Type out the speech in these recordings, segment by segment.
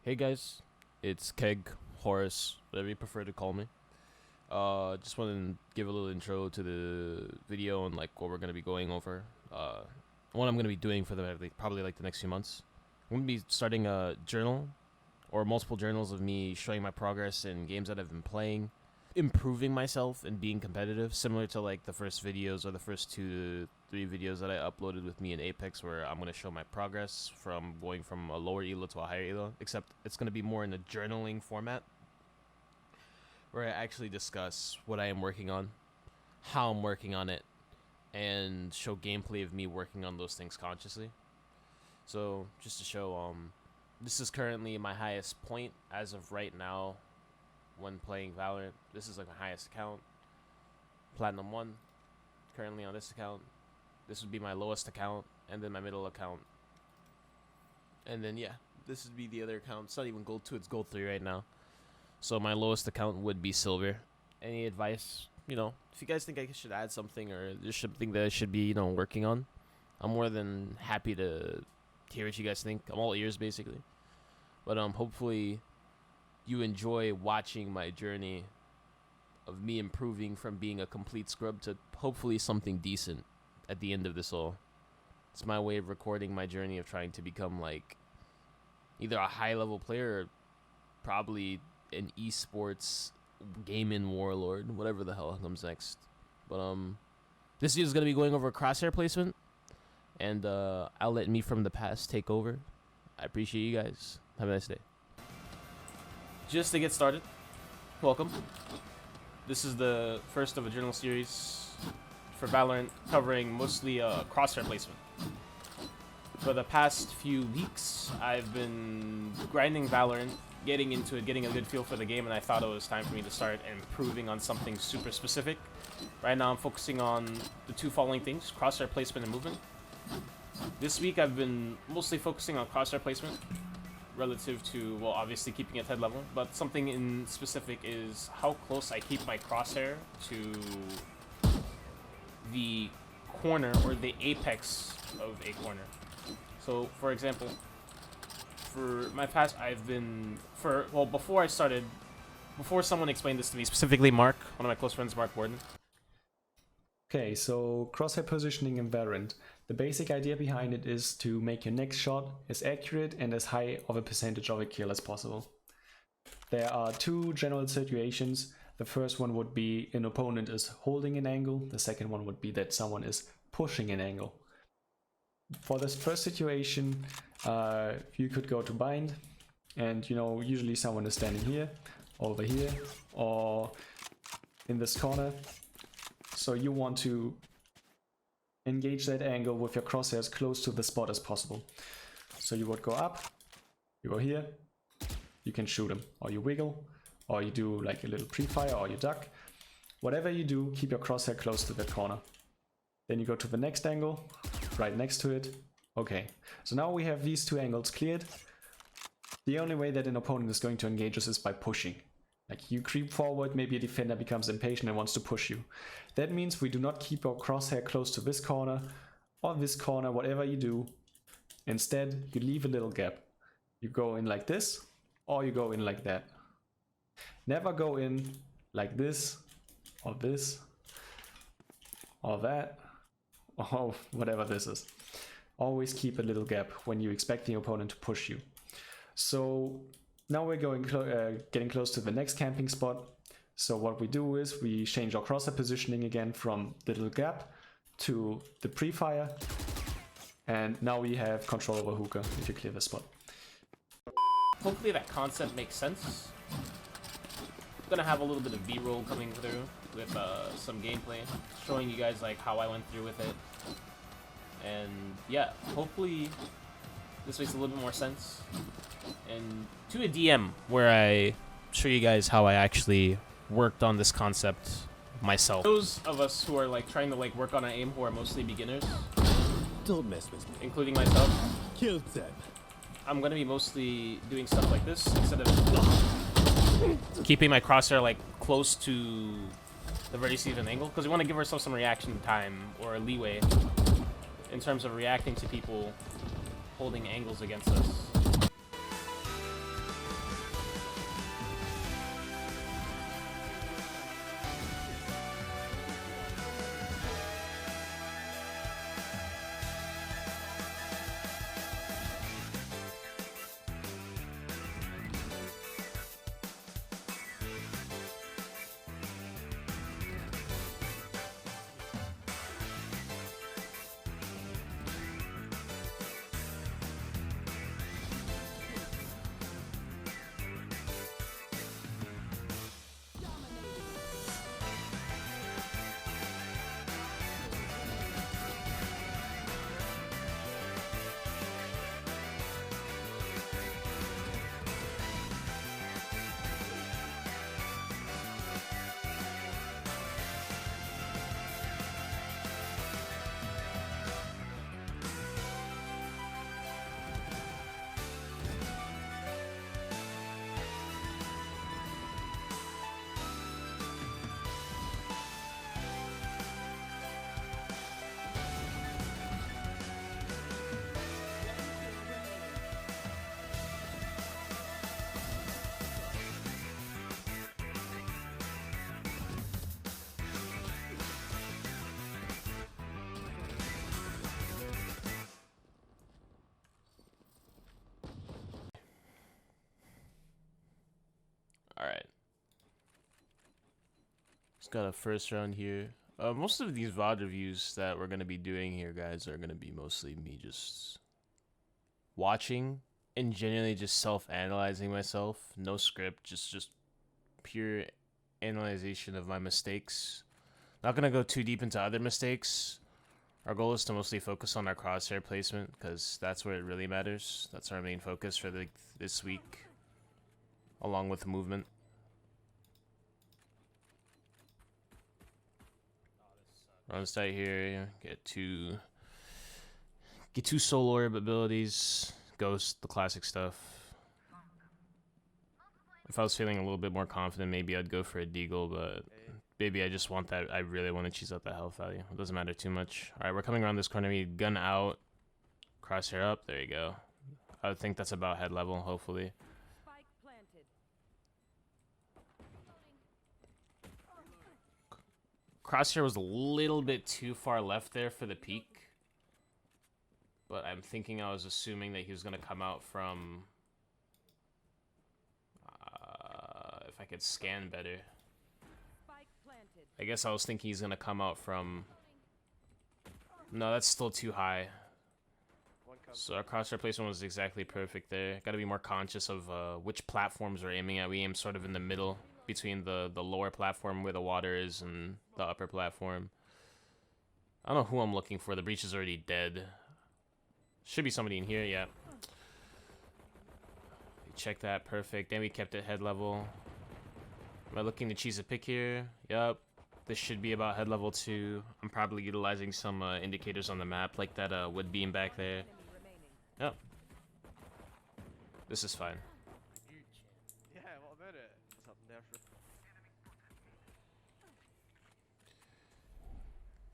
Hey guys, it's Keg, Horace, whatever you prefer to call me. Just wanted to give a little intro to the video and like what we're gonna be going over. What I'm gonna be doing for probably the next few months. I'm gonna be starting a journal or multiple journals of me showing my progress in games that I've been playing, improving myself and being competitive, similar to like the first videos or the first 2 to 3 videos that I uploaded with me in Apex, where I'm going to show my progress from going from a lower elo to a higher elo, except it's going to be more in a journaling format where I actually discuss what I am working on, how I'm working on it, and show gameplay of me working on those things consciously. So just to show, this is currently my highest point as of right now when playing Valorant. This is like my highest account, Platinum 1, currently on this account. This would be my lowest account, and then my middle account. And then, yeah, this would be the other account. It's not even Gold 2, it's Gold 3 right now. So my lowest account would be Silver. Any advice? You know, if you guys think I should add something or there's something that I should be, working on, I'm more than happy to hear what you guys think. I'm all ears, basically. But hopefully you enjoy watching my journey of me improving from being a complete scrub to hopefully something decent at the end of this all. It's my way of recording my journey of trying to become like either a high level player or probably an esports gaming warlord, whatever the hell comes next. But this video is gonna be going over Crosshair placement, and I'll let me from the past take over. I appreciate you guys. Have a nice day. Just to get started, welcome. This is the first of a journal series for Valorant, covering mostly Crosshair placement. For the past few weeks, I've been grinding Valorant, getting into it, getting a good feel for the game, and I thought it was time for me to start improving on something super specific. Right now I'm focusing on the 2 following things: Crosshair placement and movement. This week I've been mostly focusing on Crosshair placement, relative to, well, obviously keeping it head level, but something in specific is how close I keep my crosshair to the corner or the apex of a corner. So, for example, for my past, I've been, before someone explained this to me, specifically Mark, one of my close friends, Mark Borden. Okay, so crosshair positioning in Valorant. The basic idea behind it is to make your next shot as accurate and as high of a percentage of a kill as possible. There are 2 general situations. The first one would be an opponent is holding an angle. The second one would be that someone is pushing an angle. For this first situation, you could go to bind, and usually someone is standing here, over here, or in this corner. So you want to engage that angle with your crosshairs close to the spot as possible. So you would go up, you go here, you can shoot him, or you wiggle, or you do like a little pre-fire, or you duck. Whatever you do, keep your crosshair close to the corner. Then you go to the next angle, right next to it. Okay, so now we have these 2 angles cleared. The only way that an opponent is going to engage us is by pushing. Like, you creep forward, maybe a defender becomes impatient and wants to push you. That means we do not keep our crosshair close to this corner or this corner, whatever you do. Instead, you leave a little gap. You go in like this, or you go in like that. Never go in like this, or that, or whatever this is. Always keep a little gap when you expect the opponent to push you. So now we're getting close to the next camping spot. So what we do is we change our crosshair positioning again from the little gap to the pre-fire. And now we have control over hookah if you clear the spot. Hopefully that concept makes sense. I'm gonna have a little bit of B-roll coming through with some gameplay, showing you guys like how I went through with it. And yeah, hopefully this makes a little bit more sense. And to a DM where I show you guys how I actually worked on this concept myself. Those of us who are like trying to like work on our aim, who are mostly beginners, Don't mess with me. including myself, Kill them. I'm gonna be mostly doing stuff like this instead of keeping my crosshair like close to the vertices of an angle, because we want to give ourselves some reaction time or leeway in terms of reacting to people holding angles against us. got a first round here. Most of these VOD reviews that we're gonna be doing here, guys, are gonna be mostly me just watching and genuinely just self-analyzing myself. No script, just pure analyzation of my mistakes. Not gonna go too deep into other mistakes. Our goal is to mostly focus on our crosshair placement because that's where it really matters. That's our main focus for this week, along with movement. Run start here. Get two solo orb abilities. Ghost, the classic stuff. If I was feeling a little bit more confident, maybe I'd go for a deagle, but maybe I just want that. I really want to cheese out that health value. It doesn't matter too much. All right, we're coming around this corner. We gun out, crosshair up. There you go. I think that's about head level, hopefully. Crosshair was a little bit too far left there for the peak. But I'm thinking I was assuming that he was going to come out from... if I could scan better. I guess I was thinking he's going to come out from... No, that's still too high. So our crosshair placement was exactly perfect there. Got to be more conscious of which platforms we're aiming at. We aim sort of in the middle between the lower platform where the water is and the upper platform. I don't know who I'm looking for. The breach is already dead. Should be somebody in here, yeah. Check that, perfect. Then we kept it head level. Am I looking to cheese a pick here? Yup. This should be about head level 2. I'm probably utilizing some indicators on the map, like that wood beam back there. Yep. This is fine. Yeah, what about it? What's up there?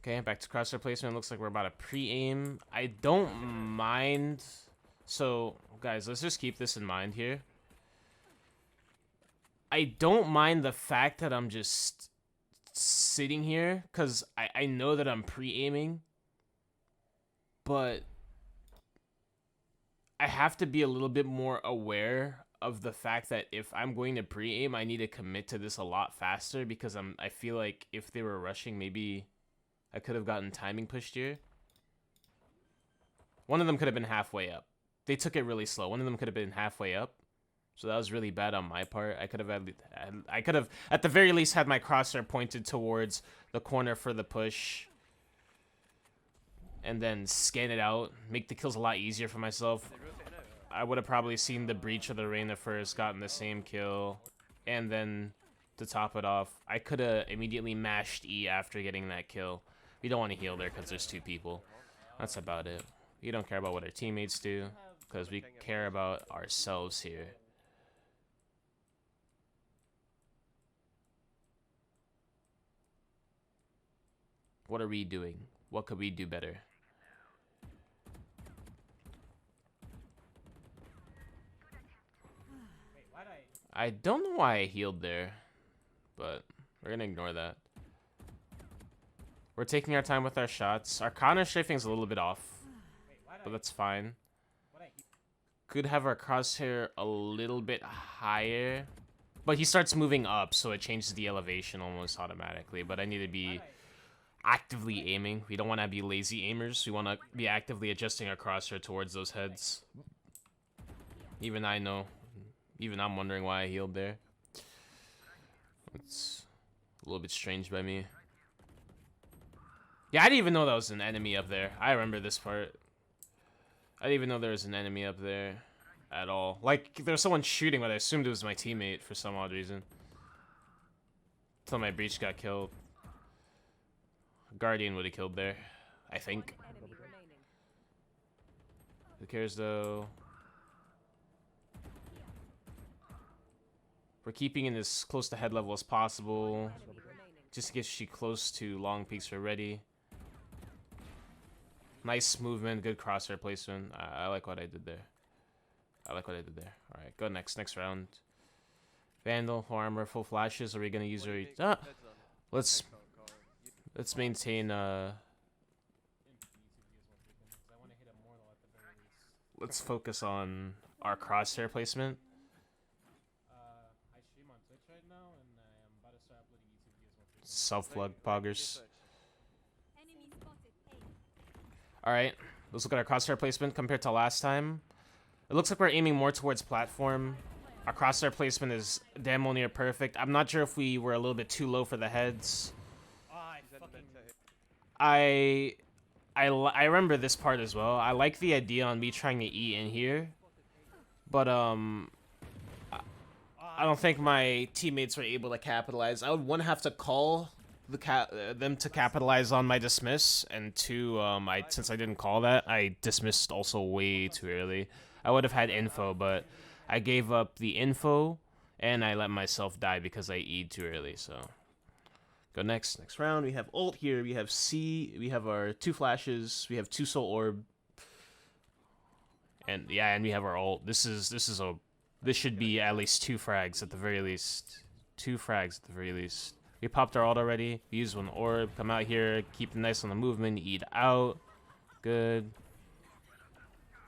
Okay, back to crosshair placement. Looks like we're about to pre-aim. I don't mind. So, guys, let's just keep this in mind here. I don't mind the fact that I'm just sitting here, because I know that I'm pre-aiming. But I have to be a little bit more aware of the fact that if I'm going to pre-aim, I need to commit to this a lot faster, because I feel like if they were rushing, maybe I could have gotten timing pushed here. One of them could have been halfway up. They took it really slow. One of them could have been halfway up. So that was really bad on my part. I could have at the very least had my crosshair pointed towards the corner for the push. And then scan it out. Make the kills a lot easier for myself. I would have probably seen the breach of the Reyna first, gotten the same kill. And then to top it off, I could have immediately mashed E after getting that kill. We don't want to heal there because there's 2 people. That's about it. We don't care about what our teammates do, because we care about ourselves here. What are we doing? What could we do better? I don't know why I healed there, but we're gonna ignore that. We're taking our time with our shots. Our counter strafing is a little bit off, but that's fine. Could have our crosshair a little bit higher, but he starts moving up, so it changes the elevation almost automatically. But I need to be actively aiming. We don't want to be lazy aimers. We want to be actively adjusting our crosshair towards those heads. Even I know. Even I'm wondering why I healed there. It's a little bit strange by me. Yeah, I didn't even know that was an enemy up there. I remember this part. I didn't even know there was an enemy up there at all. Like, there was someone shooting, but I assumed it was my teammate for some odd reason. Until my breach got killed. Guardian would have killed there, I think. Who cares, though? We're keeping in as close to head level as possible. Just to get you close to long peaks we're ready. Nice movement, good crosshair placement. I like what I did there. Alright, go next round. Vandal, full armor, full flashes. Are we gonna use our... Let's maintain let's focus on our crosshair placement. self-plug poggers. Alright, let's look at our crosshair placement compared to last time. It looks like we're aiming more towards platform. Our crosshair placement is damn near perfect. I'm not sure if we were a little bit too low for the heads. I remember this part as well. I like the idea on me trying to eat in here, but I don't think my teammates were able to capitalize. I would one have to call them to capitalize on my dismiss, and two, since I didn't call that, I dismissed also way too early. I would have had info, but I gave up the info and I let myself die because I E'd too early. So go next round. We have ult here. We have C. We have our 2 flashes. We have 2 soul orb. And yeah, and we have our ult. This should be at least 2 frags at the very least. 2 frags at the very least. We popped our ult already. We used 1 orb. Come out here. Keep it nice on the movement. Eat out. Good.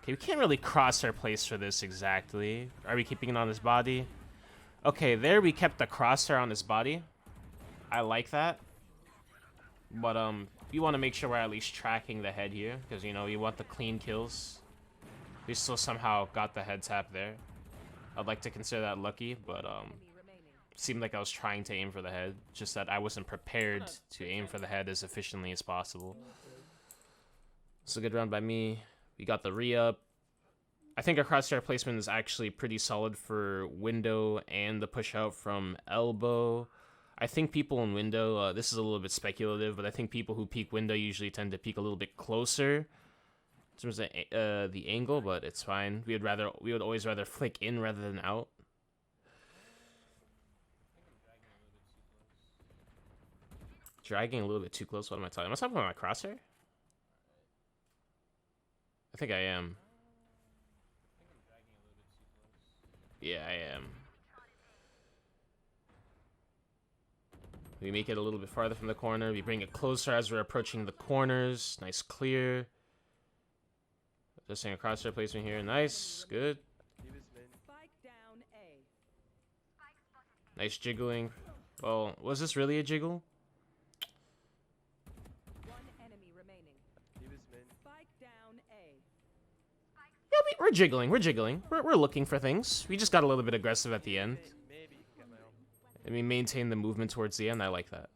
Okay, we can't really cross our place for this exactly. Are we keeping it on his body? Okay, there we kept the crosshair on his body. I like that. But you want to make sure we're at least tracking the head here, because you know you want the clean kills. We still somehow got the head tap there. I'd like to consider that lucky, but seemed like I was trying to aim for the head, just that I wasn't prepared to aim for the head as efficiently as possible. It's a good round by me. We got the re-up. I think our crosshair placement is actually pretty solid for window and the push out from elbow. I think people in window, this is a little bit speculative, but I think people who peek window usually tend to peek a little bit closer in terms of the angle, but it's fine. We would always rather flick in rather than out. Dragging a little bit too close. What am I talking? Am I talking about my crosshair? I think I am. Yeah, I am. We make it a little bit farther from the corner. We bring it closer as we're approaching the corners. Nice clear. Just saying a crosshair placement here. Nice. Good. Nice jiggling. Well, was this really a jiggle? Yeah, we're jiggling. We're jiggling. We're looking for things. We just got a little bit aggressive at the end. And we maintained the movement towards the end. I like that.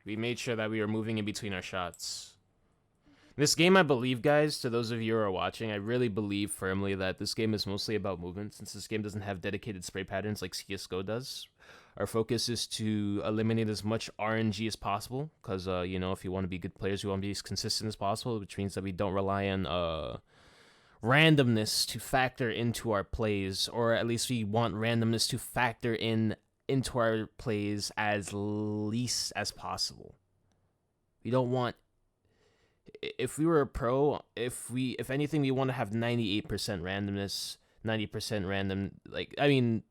We made sure that we were moving in between our shots. This game, I believe, guys, to those of you who are watching, I really believe firmly that this game is mostly about movement, since this game doesn't have dedicated spray patterns like CSGO does. Our focus is to eliminate as much RNG as possible, because, you know, if you want to be good players, you want to be as consistent as possible, which means that we don't rely on randomness to factor into our plays, or at least we want randomness to factor into our plays as least as possible. We don't want, if we were a pro, if anything, we want to have 98% randomness, 90% random,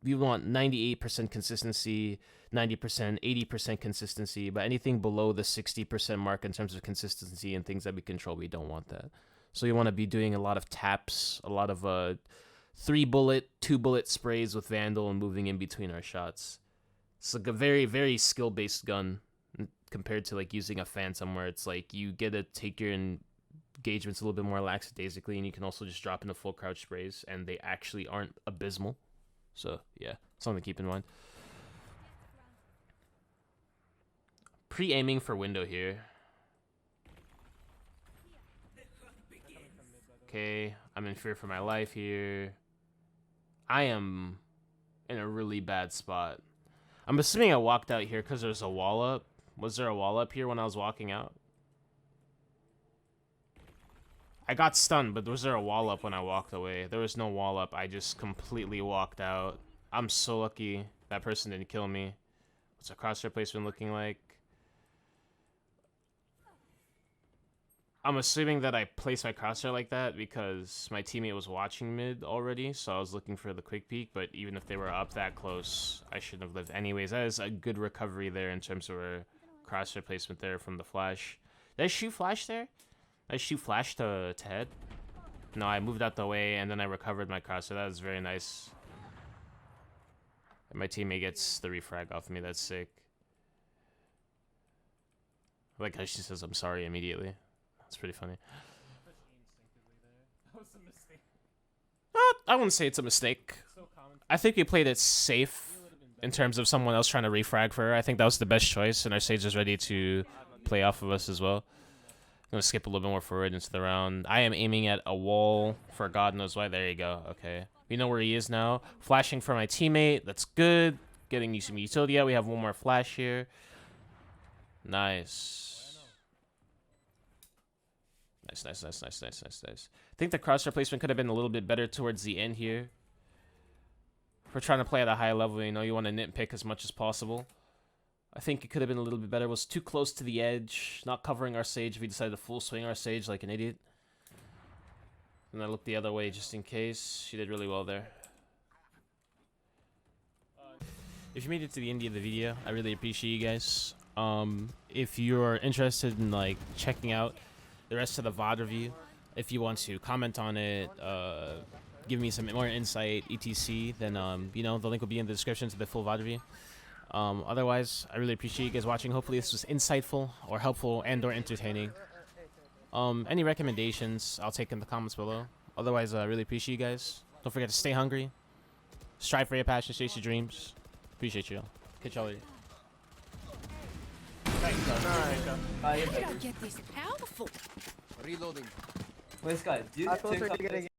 we want 98% consistency, 90%, 80% consistency, but anything below the 60% mark in terms of consistency and things that we control, we don't want that. So you want to be doing a lot of taps, a lot of 3-bullet, 2-bullet sprays with Vandal and moving in between our shots. It's like a very, very skill-based gun compared to like using a Phantom, where it's like you get to take your engagements a little bit more lackadaisically, and you can also just drop into full crouch sprays, and they actually aren't abysmal. So yeah, something to keep in mind. Pre-aiming for window here. Okay, I'm in fear for my life here. I am in a really bad spot. I'm assuming I walked out here because there's a wall up. Was there a wall up here when I was walking out? I got stunned, but was there a wall up when I walked away? There was no wall up. I just completely walked out. I'm so lucky that person didn't kill me. What's our crosshair placement looking like? I'm assuming that I placed my crosshair like that because my teammate was watching mid already, so I was looking for the quick peek, but even if they were up that close, I shouldn't have lived anyways. That is a good recovery there in terms of our crosshair placement there from the flash. Did I shoot flash there? Did I shoot flash to head? No, I moved out the way, and then I recovered my crosshair. That was very nice. And my teammate gets the refrag off me. That's sick. I like how she says I'm sorry immediately. That's pretty funny. I wouldn't say it's a mistake. I think we played it safe in terms of someone else trying to refrag for her. I think that was the best choice, and our Sage is ready to play off of us as well. I'm going to skip a little bit more forward into the round. I am aiming at a wall for God knows why. There you go. Okay. We know where he is now. Flashing for my teammate. That's good. Getting you some utility out. We have one more flash here. Nice. Nice. I think the crosshair placement could have been a little bit better towards the end here. If we're trying to play at a high level, you know, you want to nitpick as much as possible. I think it could have been a little bit better. It was too close to the edge, not covering our Sage if we decided to full swing our Sage like an idiot. And I looked the other way just in case. She did really well there. If you made it to the end of the video, I really appreciate you guys. If you're interested in like checking out the rest of the VOD review, if you want to comment on it, give me some more insight, etc., then you know, the link will be in the description to the full VOD review. Otherwise, I really appreciate you guys watching. Hopefully this was insightful or helpful and or entertaining. Any recommendations, I'll take in the comments below. Otherwise, I really appreciate you guys. Don't forget to stay hungry, strive for your passion, chase your dreams. Appreciate you all. Catch y'all later. I gotta get this powerful. Reloading. Wait, Sky, do you think